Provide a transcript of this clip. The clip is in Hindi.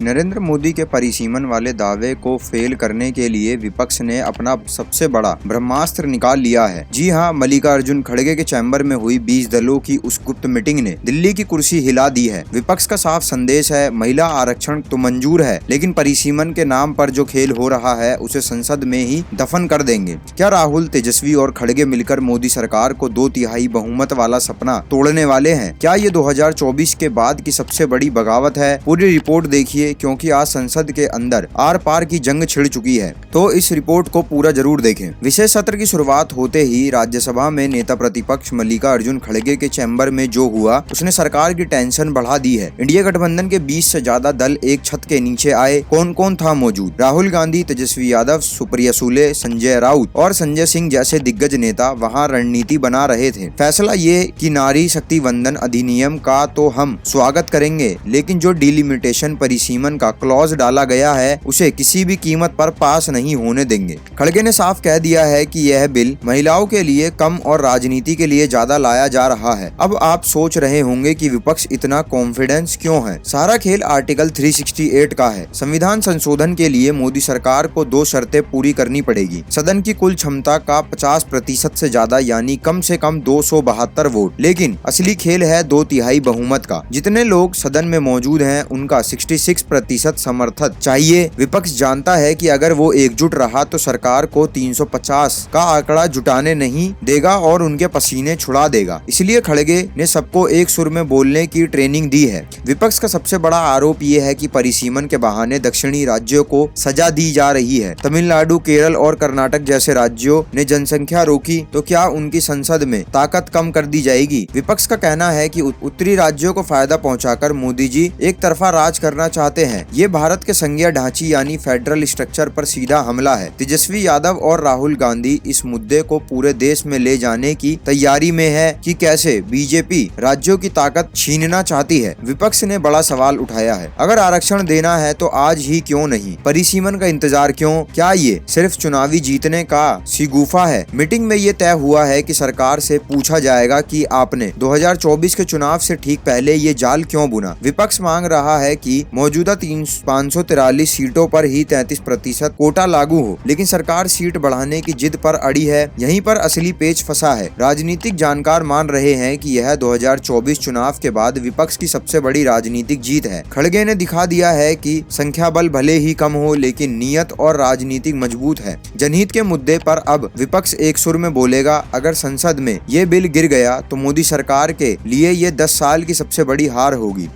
नरेंद्र मोदी के परिसीमन वाले दावे को फेल करने के लिए विपक्ष ने अपना सबसे बड़ा ब्रह्मास्त्र निकाल लिया है। जी हां, मल्लिकार्जुन खड़गे के चैम्बर में हुई 20 दलों की उस गुप्त मीटिंग ने दिल्ली की कुर्सी हिला दी है। विपक्ष का साफ संदेश है, महिला आरक्षण तो मंजूर है, लेकिन परिसीमन के नाम पर जो खेल हो रहा है उसे संसद में ही दफन कर देंगे। क्या राहुल, तेजस्वी और खड़गे मिलकर मोदी सरकार को 2/3 बहुमत वाला सपना तोड़ने वाले हैं? क्या ये 2024 के बाद की सबसे बड़ी बगावत है? पूरी रिपोर्ट देखिए, क्योंकि आज संसद के अंदर आर पार की जंग छिड़ चुकी है। तो इस रिपोर्ट को पूरा जरूर देखें। विशेष सत्र की शुरुआत होते ही राज्यसभा में नेता प्रतिपक्ष मल्लिकार्जुन खड़गे के चैम्बर में जो हुआ उसने सरकार की टेंशन बढ़ा दी है। इंडिया गठबंधन के 20 से ज्यादा दल एक छत के नीचे आए। कौन कौन था मौजूद? राहुल गांधी, तेजस्वी यादव, सुप्रिया सुले, संजय राउत और संजय सिंह जैसे दिग्गज नेता वहां रणनीति बना रहे थे। फैसला ये कि नारी शक्ति वंदन अधिनियम का तो हम स्वागत करेंगे, लेकिन जो डिलिमिटेशन परिसीमन का क्लॉज डाला गया है उसे किसी भी कीमत पर पास नहीं होने देंगे। खड़गे ने साफ कह दिया है कि यह बिल महिलाओं के लिए कम और राजनीति के लिए ज्यादा लाया जा रहा है। अब आप सोच रहे होंगे कि विपक्ष इतना कॉन्फिडेंस क्यों है? सारा खेल आर्टिकल 368 का है। संविधान संशोधन के लिए मोदी सरकार को 2 शर्तें पूरी करनी पड़ेगी। सदन की कुल क्षमता का 50% से ज्यादा, यानी कम से कम 272 वोट। लेकिन असली खेल है 2/3 बहुमत का। जितने लोग सदन में मौजूद हैं उनका 66% समर्थन चाहिए। विपक्ष जानता है कि अगर वो एकजुट रहा तो सरकार को 350 का आंकड़ा जुटाने नहीं देगा और उनके पसीने छुड़ा देगा। इसलिए खड़गे ने सबको एक सुर में बोलने की ट्रेनिंग दी है। विपक्ष का सबसे बड़ा आरोप ये है कि परिसीमन के बहाने दक्षिणी राज्यों को सजा दी जा रही है। तमिलनाडु, केरल और कर्नाटक जैसे राज्यों ने जनसंख्या रोकी तो क्या उनकी संसद में ताकत कम कर दी जाएगी? विपक्ष का कहना है कि उत्तरी राज्यों को फायदा पहुंचाकर मोदी जी एक तरफा राज करना चाहते हैं। ये भारत के संघीय ढांची यानी फेडरल स्ट्रक्चर पर सीधा हमला है। तेजस्वी यादव और राहुल गांधी इस मुद्दे को पूरे देश में ले जाने की तैयारी में है कि कैसे बीजेपी राज्यों की ताकत छीनना चाहती है। विपक्ष ने बड़ा सवाल उठाया है, अगर आरक्षण देना है तो आज ही क्यों नहीं? परिसीमन का इंतजार क्यों? क्या ये सिर्फ चुनावी जीतने का शिगुफा है? मीटिंग में ये तय हुआ है कि सरकार से पूछा जाएगा कि आपने 2024 के चुनाव से ठीक पहले ये जाल क्यों बुना। विपक्ष मांग रहा है कि मौजूदा 543 सीटों पर ही 33% कोटा लागू हो, लेकिन सरकार सीट बढ़ाने की जिद पर अड़ी है। यहीं पर असली पेच फंसा है। राजनीतिक जानकार मान रहे हैं कि यह 2024 चुनाव के बाद विपक्ष की सबसे बड़ी राजनीतिक जीत है। खड़गे ने दिखा दिया है कि संख्या बल भले ही कम हो, लेकिन नीयत और राजनीतिक मजबूत है। जनहित के मुद्दे पर अब विपक्ष एक सुर में बोलेगा। अगर संसद में ये बिल गिर गया तो मोदी सरकार के लिए ये 10 साल की सबसे बड़ी हार होगी।